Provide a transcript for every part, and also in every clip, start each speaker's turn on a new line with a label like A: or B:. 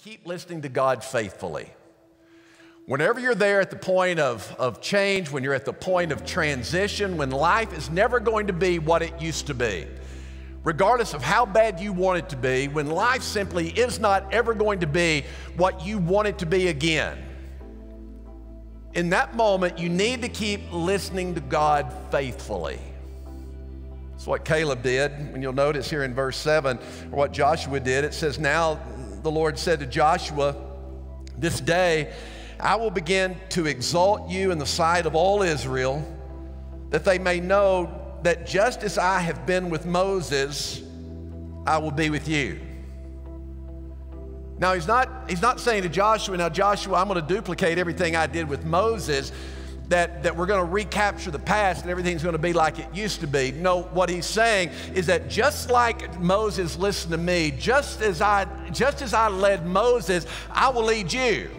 A: keep listening to God faithfully. Whenever you're there at the point of change, when you're at the point of transition, when life is never going to be what it used to be, regardless of how bad you want it to be, when life simply is not ever going to be what you want it to be again, in that moment, you need to keep listening to God faithfully. That's what Caleb did. And you'll notice here in verse 7, or what Joshua did, it says, "Now the Lord said to Joshua, this day I will begin to exalt you in the sight of all Israel, that they may know that just as I have been with Moses, I will be with you." Now, he's not saying to Joshua, "Now, Joshua, I'm going to duplicate everything I did with Moses, that we're going to recapture the past and everything's going to be like it used to be." No, what he's saying is that just like Moses listened to me, just as I led Moses, I will lead you.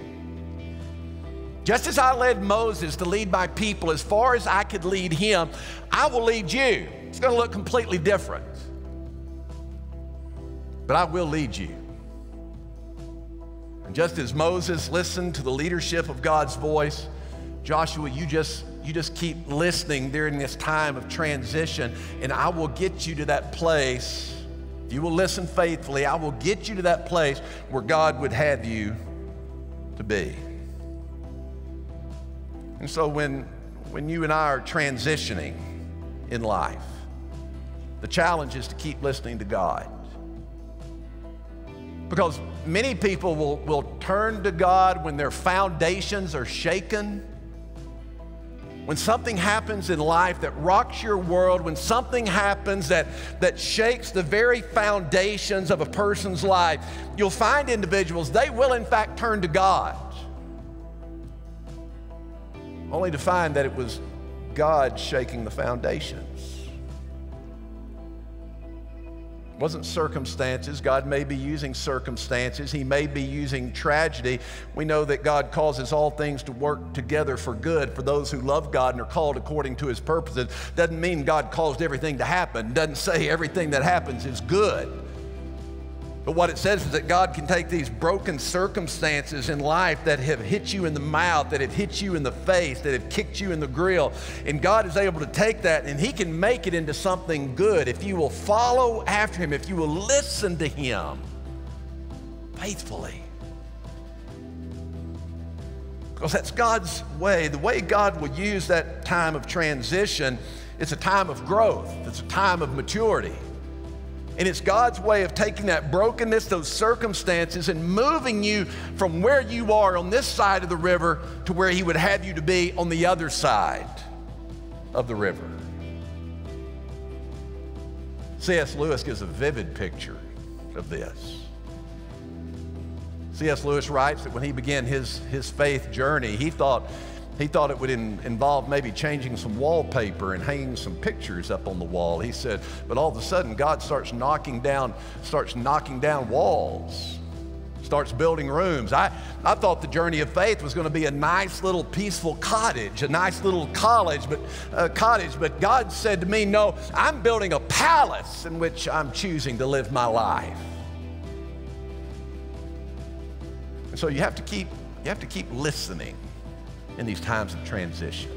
A: Just as I led Moses to lead my people as far as I could lead him, I will lead you. It's going to look completely different, but I will lead you. And just as Moses listened to the leadership of God's voice, Joshua, you just keep listening during this time of transition, and I will get you to that place. If you will listen faithfully, I will get you to that place where God would have you to be. And so when you and I are transitioning in life, the challenge is to keep listening to God. Because many people will turn to God when their foundations are shaken. When something happens in life that rocks your world, when something happens that shakes the very foundations of a person's life, you'll find individuals, they will in fact turn to God, only to find that it was God shaking the foundations. It wasn't circumstances. God may be using circumstances. He may be using tragedy. We know that God causes all things to work together for good for those who love God and are called according to his purposes. Doesn't mean God caused everything to happen. Doesn't say everything that happens is good. But what it says is that God can take these broken circumstances in life that have hit you in the mouth, that have hit you in the face, that have kicked you in the grill, and God is able to take that and he can make it into something good if you will follow after him, if you will listen to him faithfully. Because that's God's way. The way God will use that time of transition, it's a time of growth. It's a time of maturity. And it's God's way of taking that brokenness, those circumstances, and moving you from where you are on this side of the river to where he would have you to be on the other side of the river. C.S. Lewis gives a vivid picture of this. C.S. Lewis writes that when he began his faith journey, he thought it would involve maybe changing some wallpaper and hanging some pictures up on the wall. He said, but all of a sudden God starts knocking down walls, starts building rooms. I thought the journey of faith was going to be a nice little peaceful cottage, a nice little cottage, but God said to me, no, I'm building a palace in which I'm choosing to live my life. And so you have to keep listening in these times of transition.